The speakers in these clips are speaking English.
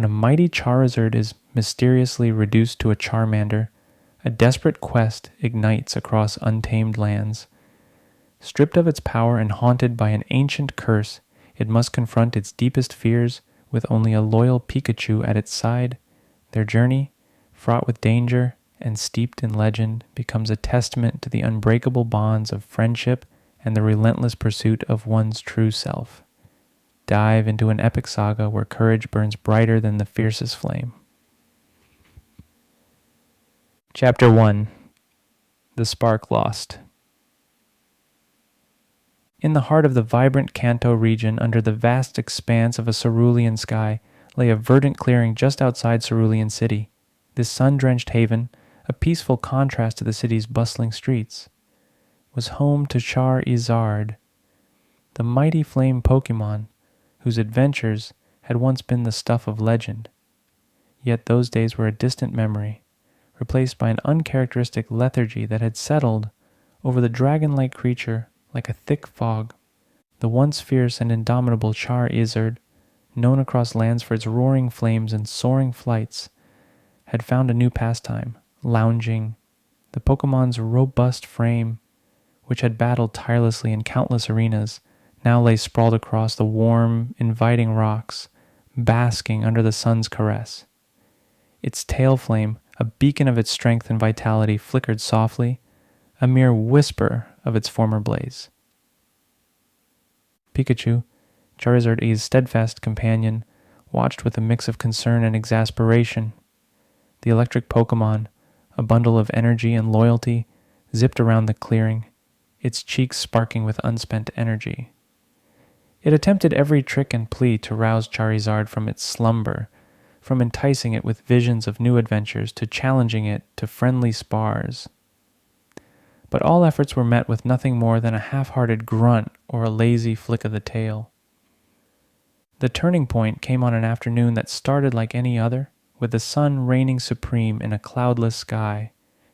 When a mighty Charizard is mysteriously reduced to a Charmander, a desperate quest ignites across untamed lands. Stripped of its power and haunted by an ancient curse, it must confront its deepest fears with only a loyal Pikachu at its side. Their journey, fraught with danger and steeped in legend, becomes a testament to the unbreakable bonds of friendship and the relentless pursuit of one's true self. Dive into an epic saga where courage burns brighter than the fiercest flame. Chapter 1. The Spark Lost. In the heart of the vibrant Kanto region, under the vast expanse of a cerulean sky, lay a verdant clearing just outside Cerulean City. This sun-drenched haven, a peaceful contrast to the city's bustling streets, was home to Charizard, the mighty flame Pokemon, whose adventures had once been the stuff of legend. Yet those days were a distant memory, replaced by an uncharacteristic lethargy that had settled over the dragon-like creature like a thick fog. The once fierce and indomitable Charizard, known across lands for its roaring flames and soaring flights, had found a new pastime, lounging. The Pokemon's robust frame, which had battled tirelessly in countless arenas, now lay sprawled across the warm, inviting rocks, basking under the sun's caress. Its tail flame, a beacon of its strength and vitality, flickered softly, a mere whisper of its former blaze. Pikachu, Charizard's steadfast companion, watched with a mix of concern and exasperation. The electric Pokemon, a bundle of energy and loyalty, zipped around the clearing, its cheeks sparking with unspent energy. It attempted every trick and plea to rouse Charizard from its slumber, from enticing it with visions of new adventures to challenging it to friendly spars. But all efforts were met with nothing more than a half-hearted grunt or a lazy flick of the tail. The turning point came on an afternoon that started like any other, with the sun reigning supreme in a cloudless sky.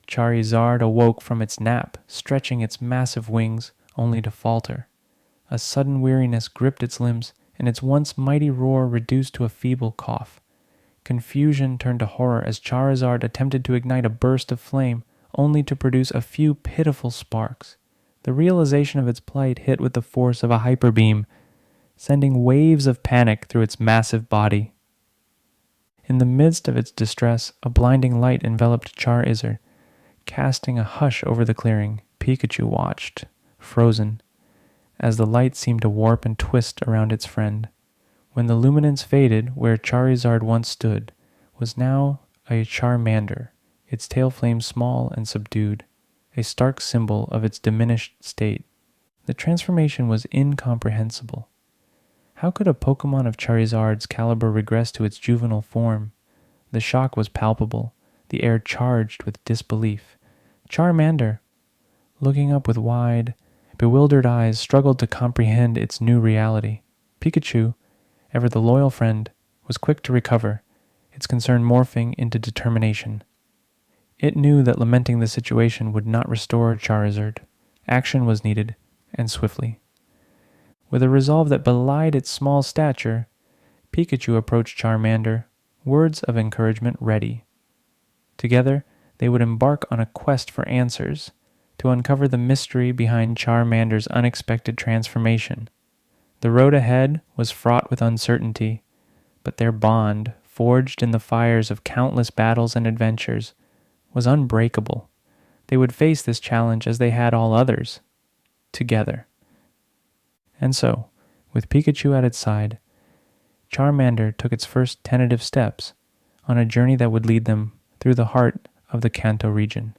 Charizard awoke from its nap, stretching its massive wings, only to falter. A sudden weariness gripped its limbs, and its once mighty roar reduced to a feeble cough. Confusion turned to horror as Charizard attempted to ignite a burst of flame, only to produce a few pitiful sparks. The realization of its plight hit with the force of a hyper beam, sending waves of panic through its massive body. In the midst of its distress, a blinding light enveloped Charizard, casting a hush over the clearing. Pikachu watched, frozen, as the light seemed to warp and twist around its friend. When the luminance faded, where Charizard once stood was now a Charmander, its tail flame small and subdued, a stark symbol of its diminished state. The transformation was incomprehensible. How could a Pokemon of Charizard's caliber regress to its juvenile form? The shock was palpable, the air charged with disbelief. Charmander, looking up with wide, bewildered eyes, struggled to comprehend its new reality. Pikachu, ever the loyal friend, was quick to recover, its concern morphing into determination. It knew that lamenting the situation would not restore Charizard. Action was needed, and swiftly. With a resolve that belied its small stature, Pikachu approached Charmander, words of encouragement ready. Together, they would embark on a quest for answers, to uncover the mystery behind Charmander's unexpected transformation. The road ahead was fraught with uncertainty, but their bond, forged in the fires of countless battles and adventures, was unbreakable. They would face this challenge as they had all others, together. And so, with Pikachu at its side, Charmander took its first tentative steps on a journey that would lead them through the heart of the Kanto region.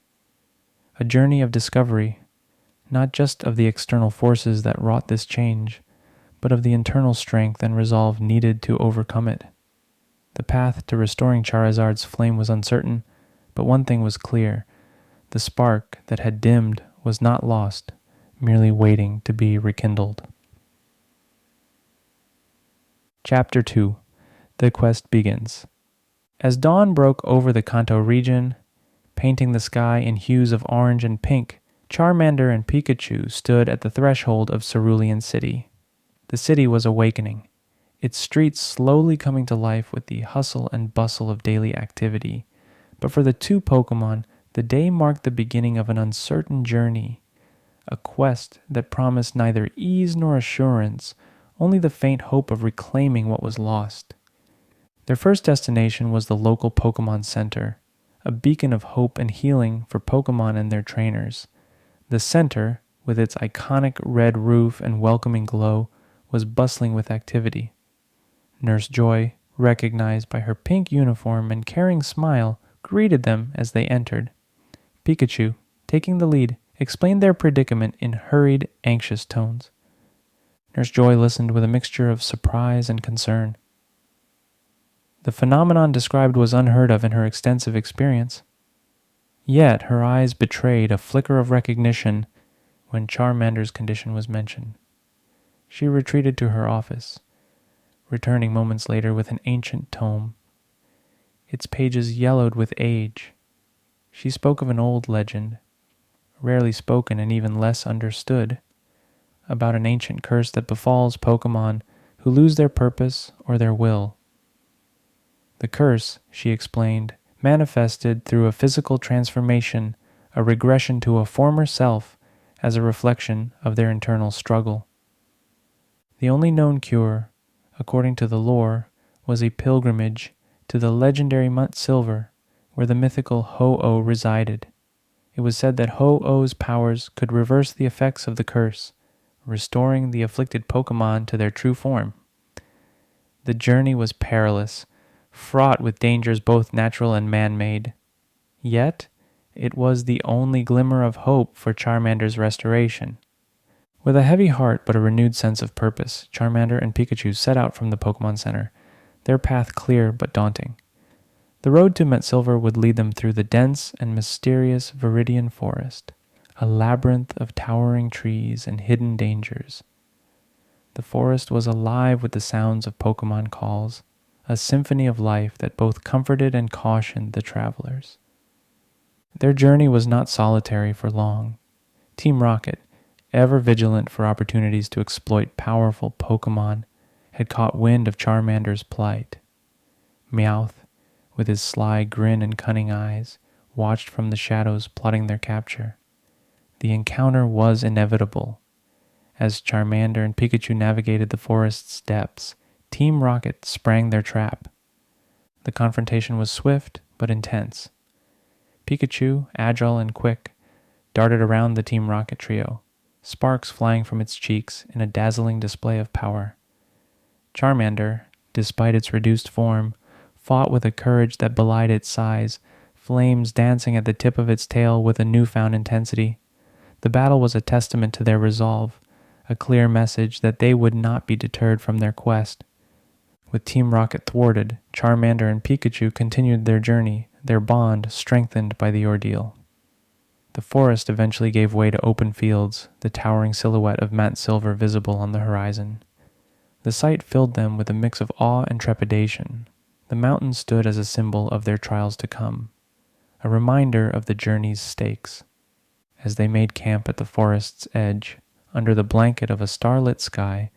A journey of discovery, not just of the external forces that wrought this change, but of the internal strength and resolve needed to overcome it. The path to restoring Charizard's flame was uncertain, but one thing was clear. The spark that had dimmed was not lost, merely waiting to be rekindled. Chapter 2. The Quest Begins. As dawn broke over the Kanto region, painting the sky in hues of orange and pink, Charmander and Pikachu stood at the threshold of Cerulean City. The city was awakening, its streets slowly coming to life with the hustle and bustle of daily activity. But for the two Pokemon, the day marked the beginning of an uncertain journey, a quest that promised neither ease nor assurance, only the faint hope of reclaiming what was lost. Their first destination was the local Pokemon Center, a beacon of hope and healing for Pokemon and their trainers. The center, with its iconic red roof and welcoming glow, was bustling with activity. Nurse Joy, recognized by her pink uniform and caring smile, greeted them as they entered. Pikachu, taking the lead, explained their predicament in hurried, anxious tones. Nurse Joy listened with a mixture of surprise and concern. The phenomenon described was unheard of in her extensive experience. Yet her eyes betrayed a flicker of recognition when Charmander's condition was mentioned. She retreated to her office, returning moments later with an ancient tome. Its pages yellowed with age. She spoke of an old legend, rarely spoken and even less understood, about an ancient curse that befalls Pokemon who lose their purpose or their will. The curse, she explained, manifested through a physical transformation, a regression to a former self as a reflection of their internal struggle. The only known cure, according to the lore, was a pilgrimage to the legendary Mount Silver, where the mythical Ho-Oh resided. It was said that Ho-Oh's powers could reverse the effects of the curse, restoring the afflicted Pokemon to their true form. The journey was perilous, fraught with dangers both natural and man-made. Yet, it was the only glimmer of hope for Charmander's restoration. With a heavy heart but a renewed sense of purpose, Charmander and Pikachu set out from the Pokemon Center, their path clear but daunting. The road to Mount Silver would lead them through the dense and mysterious Viridian Forest, a labyrinth of towering trees and hidden dangers. The forest was alive with the sounds of Pokemon calls, a symphony of life that both comforted and cautioned the travelers. Their journey was not solitary for long. Team Rocket, ever vigilant for opportunities to exploit powerful Pokemon, had caught wind of Charmander's plight. Meowth, with his sly grin and cunning eyes, watched from the shadows plotting their capture. The encounter was inevitable. As Charmander and Pikachu navigated the forest's depths, Team Rocket sprang their trap. The confrontation was swift but intense. Pikachu, agile and quick, darted around the Team Rocket trio, sparks flying from its cheeks in a dazzling display of power. Charmander, despite its reduced form, fought with a courage that belied its size, flames dancing at the tip of its tail with a newfound intensity. The battle was a testament to their resolve, a clear message that they would not be deterred from their quest. With Team Rocket thwarted, Charmander and Pikachu continued their journey, their bond strengthened by the ordeal. The forest eventually gave way to open fields, the towering silhouette of Mount Silver visible on the horizon. The sight filled them with a mix of awe and trepidation. The mountain stood as a symbol of their trials to come, a reminder of the journey's stakes. As they made camp at the forest's edge, under the blanket of a starlit sky,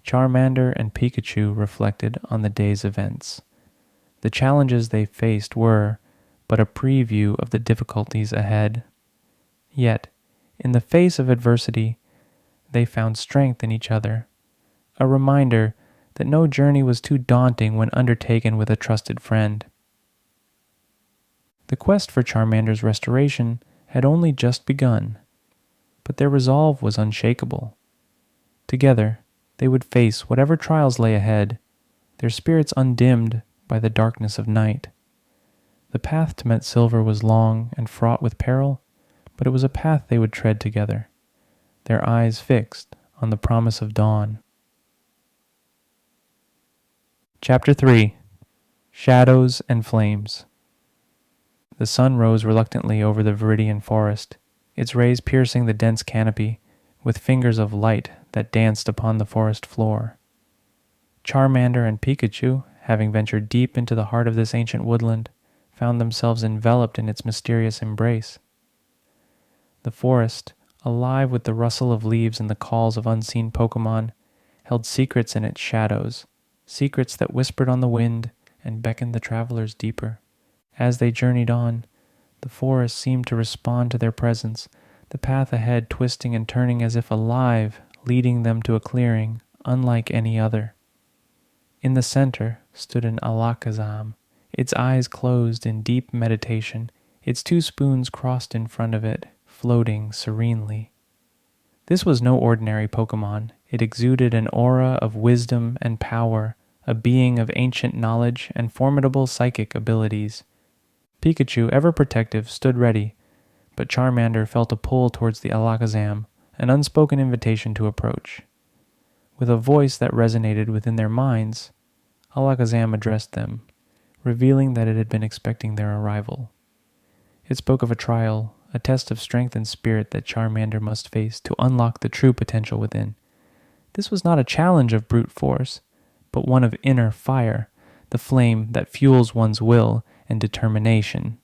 Charmander and Pikachu reflected on the day's events. The challenges they faced were but a preview of the difficulties ahead. Yet, in the face of adversity, they found strength in each other, a reminder that no journey was too daunting when undertaken with a trusted friend. The quest for Charmander's restoration had only just begun, but their resolve was unshakable. Together, they would face whatever trials lay ahead, their spirits undimmed by the darkness of night. The path to Mount Silver was long and fraught with peril, but it was a path they would tread together, their eyes fixed on the promise of dawn. Chapter 3. Shadows and Flames. The sun rose reluctantly over the Viridian Forest, its rays piercing the dense canopy with fingers of light that danced upon the forest floor. Charmander and Pikachu, having ventured deep into the heart of this ancient woodland, found themselves enveloped in its mysterious embrace. The forest, alive with the rustle of leaves and the calls of unseen Pokemon, held secrets in its shadows, secrets that whispered on the wind and beckoned the travelers deeper. As they journeyed on, the forest seemed to respond to their presence, the path ahead twisting and turning as if alive, leading them to a clearing unlike any other. In the center stood an alakazam, its eyes closed in deep meditation, its two spoons crossed in front of it, floating serenely. This was no ordinary Pokemon. It exuded an aura of wisdom and power, a being of ancient knowledge and formidable psychic abilities. Pikachu, ever protective, stood ready, but Charmander felt a pull towards the Alakazam, an unspoken invitation to approach. With a voice that resonated within their minds, Alakazam addressed them, revealing that it had been expecting their arrival. It spoke of a trial, a test of strength and spirit that Charmander must face to unlock the true potential within. This was not a challenge of brute force, but one of inner fire, the flame that fuels one's will and determination.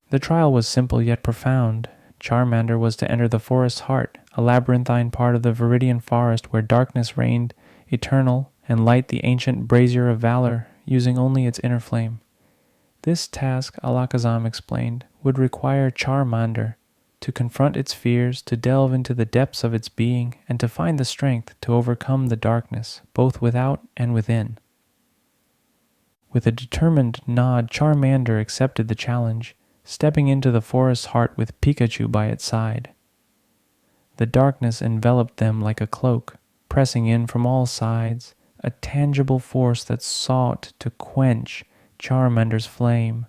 The trial was simple yet profound. Charmander was to enter the forest's heart, a labyrinthine part of the Viridian forest where darkness reigned, eternal, and light the ancient brazier of valor, using only its inner flame. This task, Alakazam explained, would require Charmander to confront its fears, to delve into the depths of its being, and to find the strength to overcome the darkness, both without and within. With a determined nod, Charmander accepted the challenge, stepping into the forest's heart with Pikachu by its side. The darkness enveloped them like a cloak, pressing in from all sides, a tangible force that sought to quench Charmander's flame.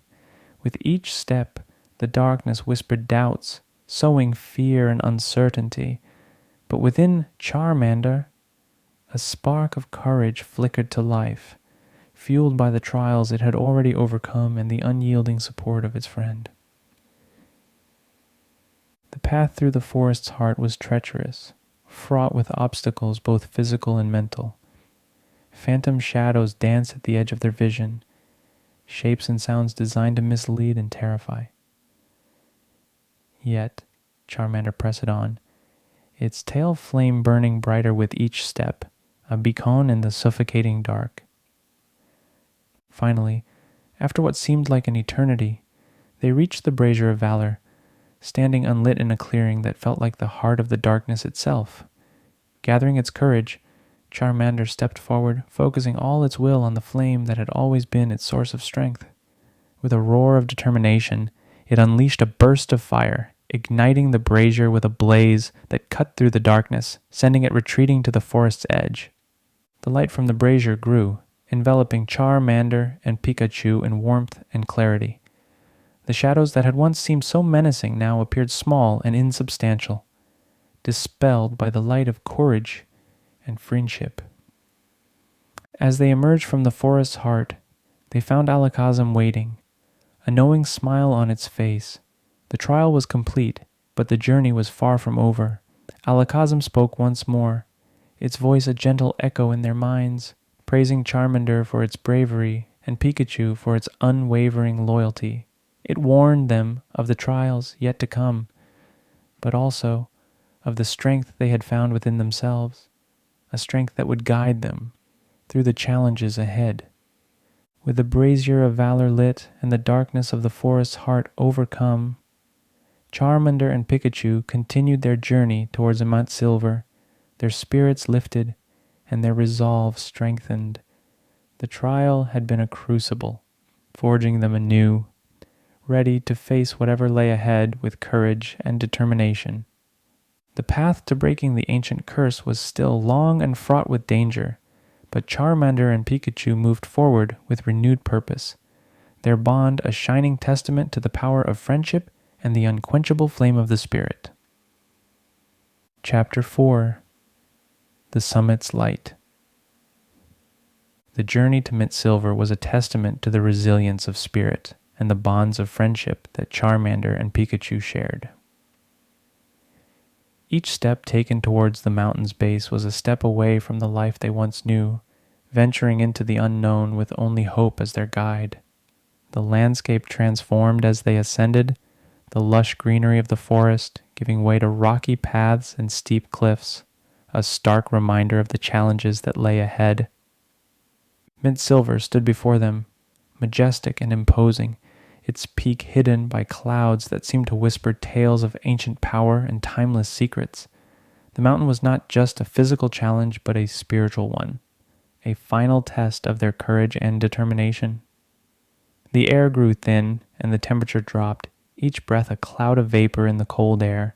With each step, the darkness whispered doubts, sowing fear and uncertainty. But within Charmander, a spark of courage flickered to life, fueled by the trials it had already overcome and the unyielding support of its friend. The path through the forest's heart was treacherous, fraught with obstacles both physical and mental. Phantom shadows danced at the edge of their vision, shapes and sounds designed to mislead and terrify. Yet, Charmander pressed on, its tail flame burning brighter with each step, a beacon in the suffocating dark. Finally, after what seemed like an eternity, they reached the brazier of valor, standing unlit in a clearing that felt like the heart of the darkness itself. Gathering its courage, Charmander stepped forward, focusing all its will on the flame that had always been its source of strength. With a roar of determination, it unleashed a burst of fire, igniting the brazier with a blaze that cut through the darkness, sending it retreating to the forest's edge. The light from the brazier grew, enveloping Charmander and Pikachu in warmth and clarity. The shadows that had once seemed so menacing now appeared small and insubstantial, dispelled by the light of courage and friendship. As they emerged from the forest's heart, they found Alakazam waiting, a knowing smile on its face. The trial was complete, but the journey was far from over. Alakazam spoke once more, its voice a gentle echo in their minds, praising Charmander for its bravery and Pikachu for its unwavering loyalty. It warned them of the trials yet to come, but also of the strength they had found within themselves, a strength that would guide them through the challenges ahead. With the brazier of valor lit and the darkness of the forest's heart overcome, Charmander and Pikachu continued their journey towards Mount Silver, their spirits lifted and their resolve strengthened. The trial had been a crucible, forging them anew, ready to face whatever lay ahead with courage and determination. The path to breaking the ancient curse was still long and fraught with danger, but Charmander and Pikachu moved forward with renewed purpose, their bond a shining testament to the power of friendship and the unquenchable flame of the spirit. Chapter 4: The Summit's Light. The journey to Mint Silver was a testament to the resilience of spirit and the bonds of friendship that Charmander and Pikachu shared. Each step taken towards the mountain's base was a step away from the life they once knew, venturing into the unknown with only hope as their guide. The landscape transformed as they ascended, the lush greenery of the forest giving way to rocky paths and steep cliffs, a stark reminder of the challenges that lay ahead. Mint silver stood before them, majestic and imposing, its peak hidden by clouds that seemed to whisper tales of ancient power and timeless secrets. The mountain was not just a physical challenge, but a spiritual one, a final test of their courage and determination. The air grew thin and the temperature dropped, each breath a cloud of vapor in the cold air.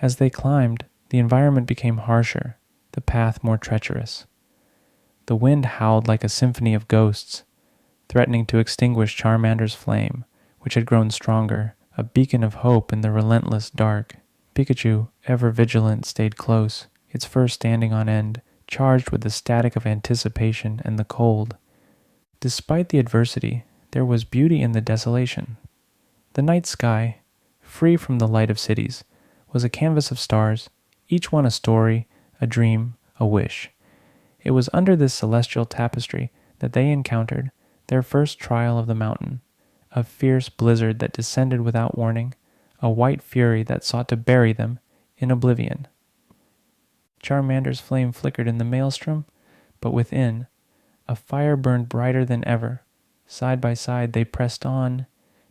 As they climbed, the environment became harsher, the path more treacherous. The wind howled like a symphony of ghosts, threatening to extinguish Charmander's flame, which had grown stronger, a beacon of hope in the relentless dark. Pikachu, ever vigilant, stayed close, its fur standing on end, charged with the static of anticipation and the cold. Despite the adversity, there was beauty in the desolation. The night sky, free from the light of cities, was a canvas of stars, each one a story, a dream, a wish. It was under this celestial tapestry that they encountered their first trial of the mountain, a fierce blizzard that descended without warning, a white fury that sought to bury them in oblivion. Charmander's flame flickered in the maelstrom, but within, a fire burned brighter than ever. Side by side they pressed on,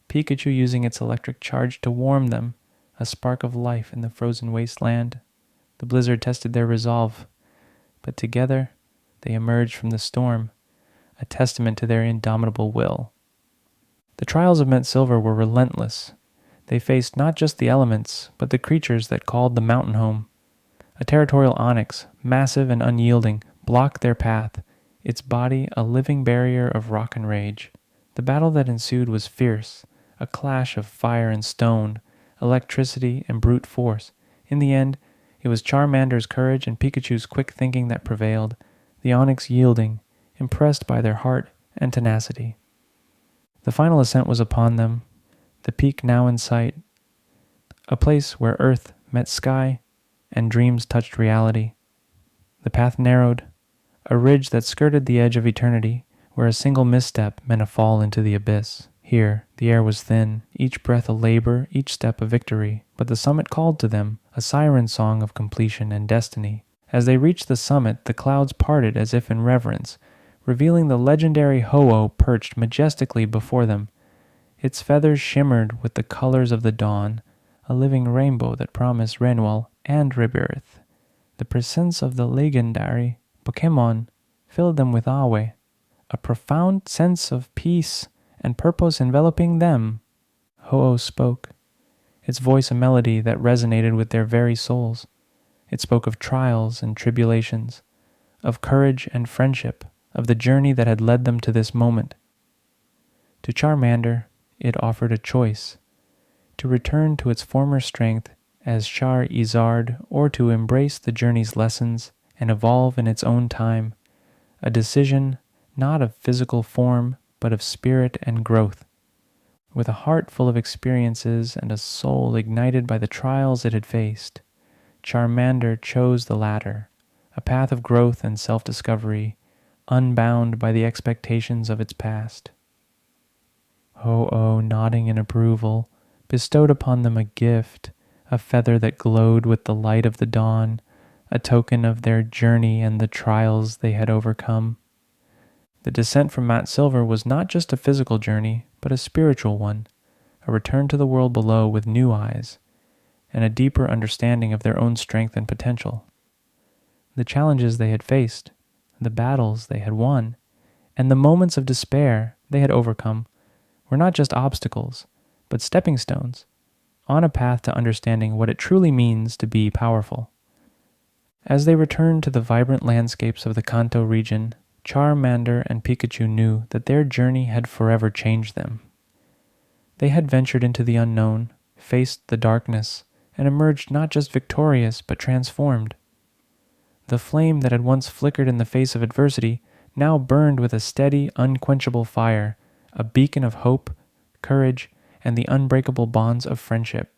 Pikachu using its electric charge to warm them, a spark of life in the frozen wasteland. The blizzard tested their resolve, but together they emerged from the storm, a testament to their indomitable will. The trials of Mint Silver were relentless. They faced not just the elements, but the creatures that called the mountain home. A territorial onyx, massive and unyielding, blocked their path, its body a living barrier of rock and rage. The battle that ensued was fierce, a clash of fire and stone, electricity and brute force. In the end, it was Charmander's courage and Pikachu's quick thinking that prevailed, the onyx yielding, impressed by their heart and tenacity. The final ascent was upon them, the peak now in sight, a place where earth met sky and dreams touched reality. The path narrowed, a ridge that skirted the edge of eternity, where a single misstep meant a fall into the abyss. Here, the air was thin, each breath a labor, each step a victory, but the summit called to them, a siren song of completion and destiny. As they reached the summit, the clouds parted as if in reverence, revealing the legendary Ho-Oh perched majestically before them. Its feathers shimmered with the colors of the dawn, a living rainbow that promised renewal and rebirth. The presence of the legendary Pokémon filled them with awe, a profound sense of peace and purpose enveloping them. Ho-Oh spoke, its voice a melody that resonated with their very souls. It spoke of trials and tribulations, of courage and friendship, of the journey that had led them to this moment. To Charmander, it offered a choice, to return to its former strength as Charizard or to embrace the journey's lessons and evolve in its own time, a decision not of physical form but of spirit and growth. With a heart full of experiences and a soul ignited by the trials it had faced, Charmander chose the latter, a path of growth and self-discovery, unbound by the expectations of its past. Ho-Oh, nodding in approval, bestowed upon them a gift, a feather that glowed with the light of the dawn, a token of their journey and the trials they had overcome. The descent from Mount Silver was not just a physical journey, but a spiritual one, a return to the world below with new eyes, and a deeper understanding of their own strength and potential. The challenges they had faced, the battles they had won, and the moments of despair they had overcome were not just obstacles, but stepping stones on a path to understanding what it truly means to be powerful. As they returned to the vibrant landscapes of the Kanto region, Charmander and Pikachu knew that their journey had forever changed them. They had ventured into the unknown, faced the darkness, and emerged not just victorious but transformed. The flame that had once flickered in the face of adversity now burned with a steady, unquenchable fire, a beacon of hope, courage, and the unbreakable bonds of friendship.